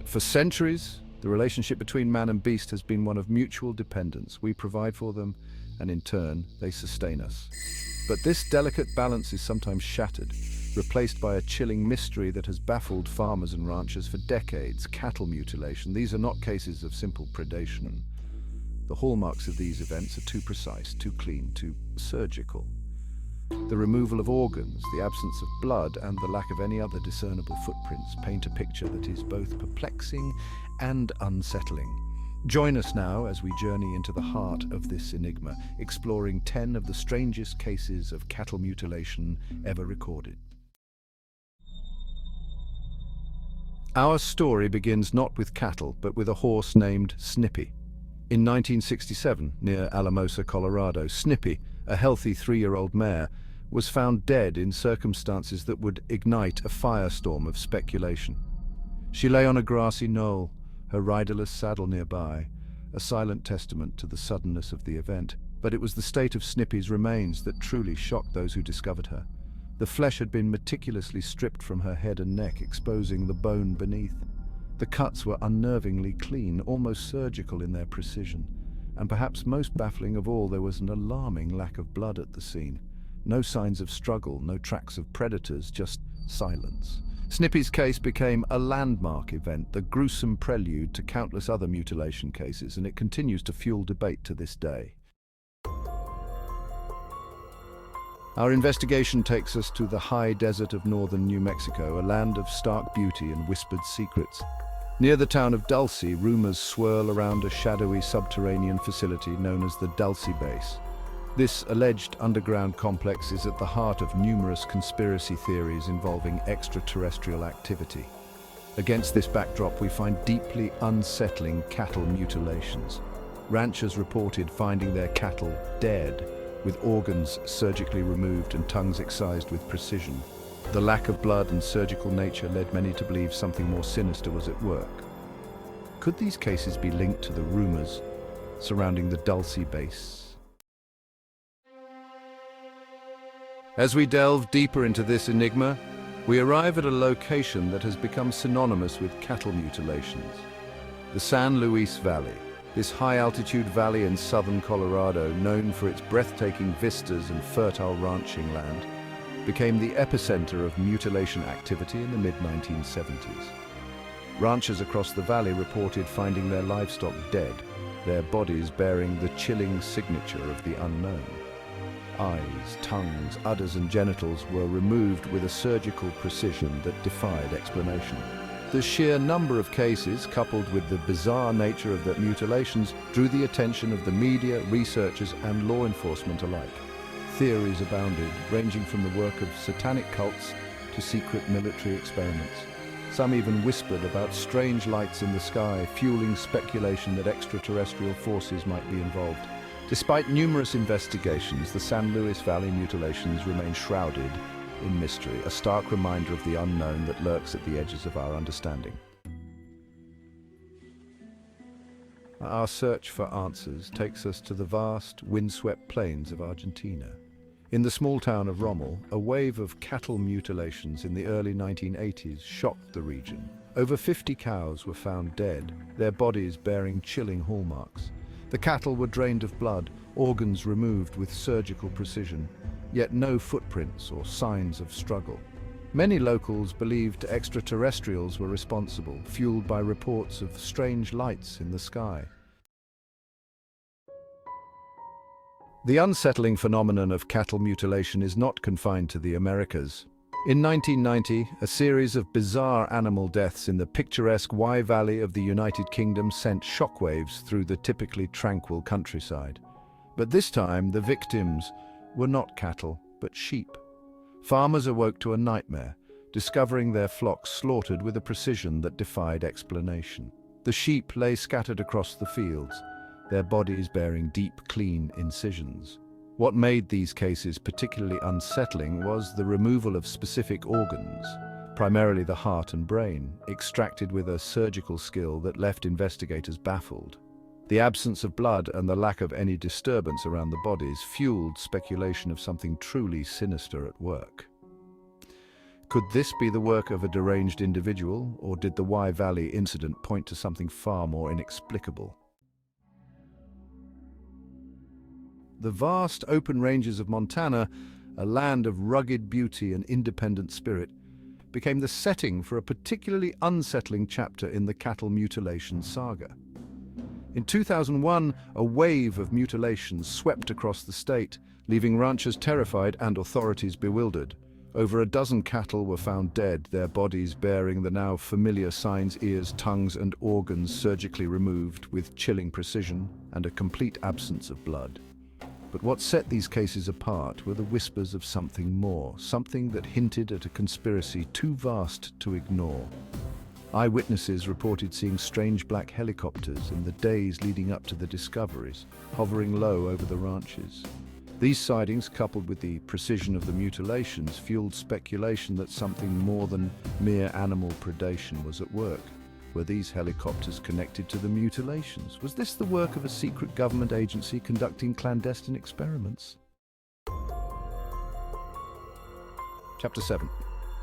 For centuries, the relationship between man and beast has been one of mutual dependence. We provide for them, and in turn, they sustain us. But this delicate balance is sometimes shattered, replaced by a chilling mystery that has baffled farmers and ranchers for decades: cattle mutilation. These are not cases of simple predation. The hallmarks of these events are too precise, too clean, too surgical. The removal of organs, the absence of blood, and the lack of any other discernible footprints paint a picture that is both perplexing and unsettling. Join us now as we journey into the heart of this enigma, exploring 10 of the strangest cases of cattle mutilation ever recorded. Our story begins not with cattle, but with a horse named Snippy. In 1967, near Alamosa, Colorado, Snippy, a healthy 3-year-old mare, was found dead in circumstances that would ignite a firestorm of speculation. She lay on a grassy knoll, her riderless saddle nearby, a silent testament to the suddenness of the event. But it was the state of Snippy's remains that truly shocked those who discovered her. The flesh had been meticulously stripped from her head and neck, exposing the bone beneath. The cuts were unnervingly clean, almost surgical in their precision. And perhaps most baffling of all, there was an alarming lack of blood at the scene. No signs of struggle, no tracks of predators, just silence. Snippy's case became a landmark event, the gruesome prelude to countless other mutilation cases, and it continues to fuel debate to this day. Our investigation takes us to the high desert of northern New Mexico, a land of stark beauty and whispered secrets. Near the town of Dulce, rumors swirl around a shadowy subterranean facility known as the Dulce Base. This alleged underground complex is at the heart of numerous conspiracy theories involving extraterrestrial activity. Against this backdrop, we find deeply unsettling cattle mutilations. Ranchers reported finding their cattle dead, with organs surgically removed and tongues excised with precision. The lack of blood and surgical nature led many to believe something more sinister was at work. Could these cases be linked to the rumors surrounding the Dulce Base? As we delve deeper into this enigma, we arrive at a location that has become synonymous with cattle mutilations: the San Luis Valley. This high-altitude valley in southern Colorado, known for its breathtaking vistas and fertile ranching land, became the epicenter of mutilation activity in the mid-1970s. Ranchers across the valley reported finding their livestock dead, their bodies bearing the chilling signature of the unknown. Eyes, tongues, udders and genitals were removed with a surgical precision that defied explanation. The sheer number of cases, coupled with the bizarre nature of the mutilations, drew the attention of the media, researchers and law enforcement alike. Theories abounded, ranging from the work of satanic cults to secret military experiments. Some even whispered about strange lights in the sky, fueling speculation that extraterrestrial forces might be involved. Despite numerous investigations, the San Luis Valley mutilations remain shrouded in mystery, a stark reminder of the unknown that lurks at the edges of our understanding. Our search for answers takes us to the vast, windswept plains of Argentina. In the small town of Rommel, a wave of cattle mutilations in the early 1980s shocked the region. Over 50 cows were found dead, their bodies bearing chilling hallmarks. The cattle were drained of blood, organs removed with surgical precision, yet no footprints or signs of struggle. Many locals believed extraterrestrials were responsible, fueled by reports of strange lights in the sky. The unsettling phenomenon of cattle mutilation is not confined to the Americas. In 1990, a series of bizarre animal deaths in the picturesque Wye Valley of the United Kingdom sent shockwaves through the typically tranquil countryside. But this time, the victims were not cattle, but sheep. Farmers awoke to a nightmare, discovering their flocks slaughtered with a precision that defied explanation. The sheep lay scattered across the fields, their bodies bearing deep, clean incisions. What made these cases particularly unsettling was the removal of specific organs, primarily the heart and brain, extracted with a surgical skill that left investigators baffled. The absence of blood and the lack of any disturbance around the bodies fueled speculation of something truly sinister at work. Could this be the work of a deranged individual, or did the Wye Valley incident point to something far more inexplicable? The vast open ranges of Montana, a land of rugged beauty and independent spirit, became the setting for a particularly unsettling chapter in the cattle mutilation saga. In 2001, a wave of mutilations swept across the state, leaving ranchers terrified and authorities bewildered. Over a dozen cattle were found dead, their bodies bearing the now familiar signs: ears, tongues, and organs surgically removed with chilling precision and a complete absence of blood. But what set these cases apart were the whispers of something more, something that hinted at a conspiracy too vast to ignore. Eyewitnesses reported seeing strange black helicopters in the days leading up to the discoveries, hovering low over the ranches. These sightings, coupled with the precision of the mutilations, fueled speculation that something more than mere animal predation was at work. Were these helicopters connected to the mutilations? Was this the work of a secret government agency conducting clandestine experiments? Chapter 7.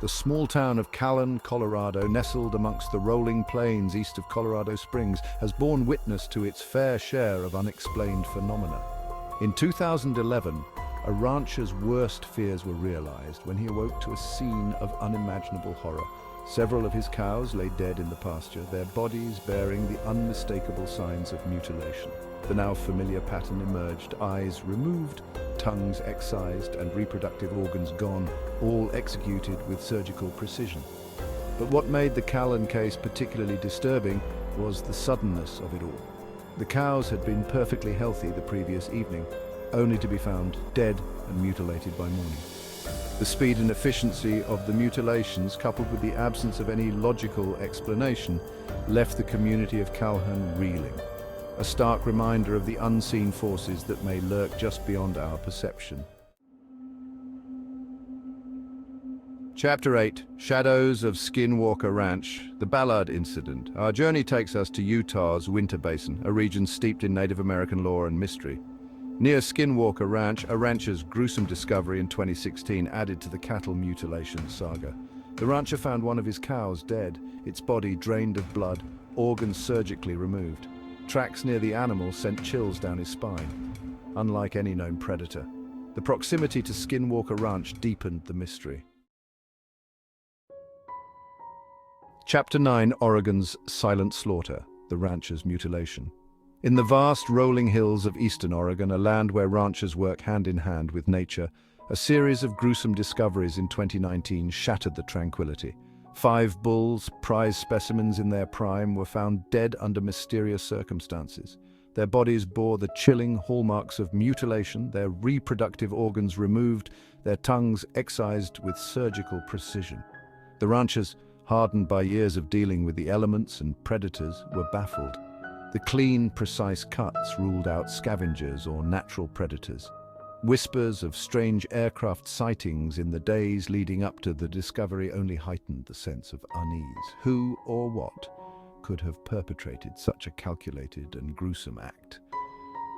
The small town of Kalen, Colorado, nestled amongst the rolling plains east of Colorado Springs, has borne witness to its fair share of unexplained phenomena. In 2011, a rancher's worst fears were realized when he awoke to a scene of unimaginable horror. Several of his cows lay dead in the pasture, their bodies bearing the unmistakable signs of mutilation. The now familiar pattern emerged: eyes removed, tongues excised, and reproductive organs gone, all executed with surgical precision. But what made the Kalen case particularly disturbing was the suddenness of it all. The cows had been perfectly healthy the previous evening, only to be found dead and mutilated by morning. The speed and efficiency of the mutilations, coupled with the absence of any logical explanation, left the community of Calhoun reeling, a stark reminder of the unseen forces that may lurk just beyond our perception. Chapter 8. Shadows of Skinwalker Ranch, the Ballard Incident. Our journey takes us to Utah's Winter Basin, a region steeped in Native American lore and mystery. Near Skinwalker Ranch, a rancher's gruesome discovery in 2016 added to the cattle mutilation saga. The rancher found one of his cows dead, its body drained of blood, organs surgically removed. Tracks near the animal sent chills down his spine. Unlike any known predator, the proximity to Skinwalker Ranch deepened the mystery. Chapter 9. Oregon's Silent Slaughter, the rancher's mutilation. In the vast rolling hills of eastern Oregon, a land where ranchers work hand in hand with nature, a series of gruesome discoveries in 2019 shattered the tranquility. 5 bulls, prize specimens in their prime, were found dead under mysterious circumstances. Their bodies bore the chilling hallmarks of mutilation, their reproductive organs removed, their tongues excised with surgical precision. The ranchers, hardened by years of dealing with the elements and predators, were baffled. The clean, precise cuts ruled out scavengers or natural predators. Whispers of strange aircraft sightings in the days leading up to the discovery only heightened the sense of unease. Who or what could have perpetrated such a calculated and gruesome act?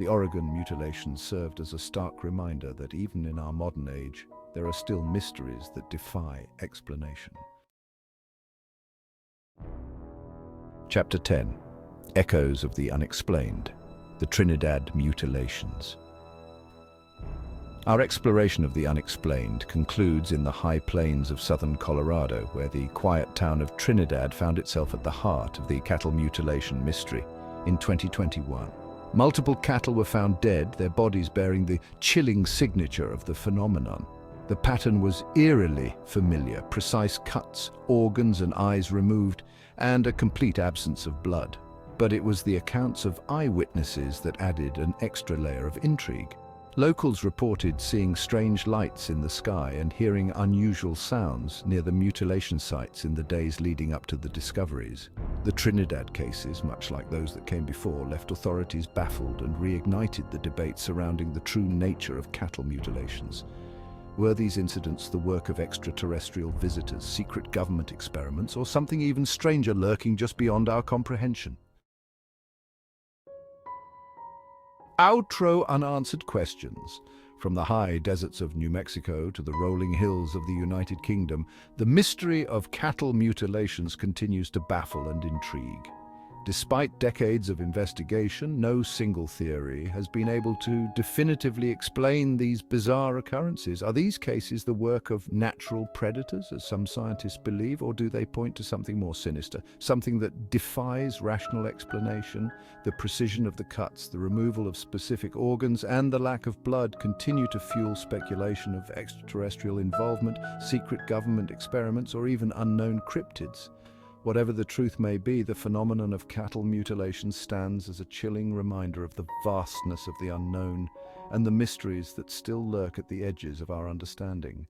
The Oregon mutilation served as a stark reminder that even in our modern age, there are still mysteries that defy explanation. Chapter 10. Echoes of the Unexplained, the Trinidad Mutilations. Our exploration of the unexplained concludes in the high plains of southern Colorado, where the quiet town of Trinidad found itself at the heart of the cattle mutilation mystery in 2021. Multiple cattle were found dead, their bodies bearing the chilling signature of the phenomenon. The pattern was eerily familiar: precise cuts, organs and eyes removed, and a complete absence of blood. But it was the accounts of eyewitnesses that added an extra layer of intrigue. Locals reported seeing strange lights in the sky and hearing unusual sounds near the mutilation sites in the days leading up to the discoveries. The Trinidad cases, much like those that came before, left authorities baffled and reignited the debate surrounding the true nature of cattle mutilations. Were these incidents the work of extraterrestrial visitors, secret government experiments, or something even stranger lurking just beyond our comprehension? Outro: unanswered questions. From the high deserts of New Mexico to the rolling hills of the United Kingdom, the mystery of cattle mutilations continues to baffle and intrigue. Despite decades of investigation, no single theory has been able to definitively explain these bizarre occurrences. Are these cases the work of natural predators, as some scientists believe, or do they point to something more sinister, something that defies rational explanation? The precision of the cuts, the removal of specific organs, and the lack of blood continue to fuel speculation of extraterrestrial involvement, secret government experiments, or even unknown cryptids. Whatever the truth may be, the phenomenon of cattle mutilation stands as a chilling reminder of the vastness of the unknown and the mysteries that still lurk at the edges of our understanding.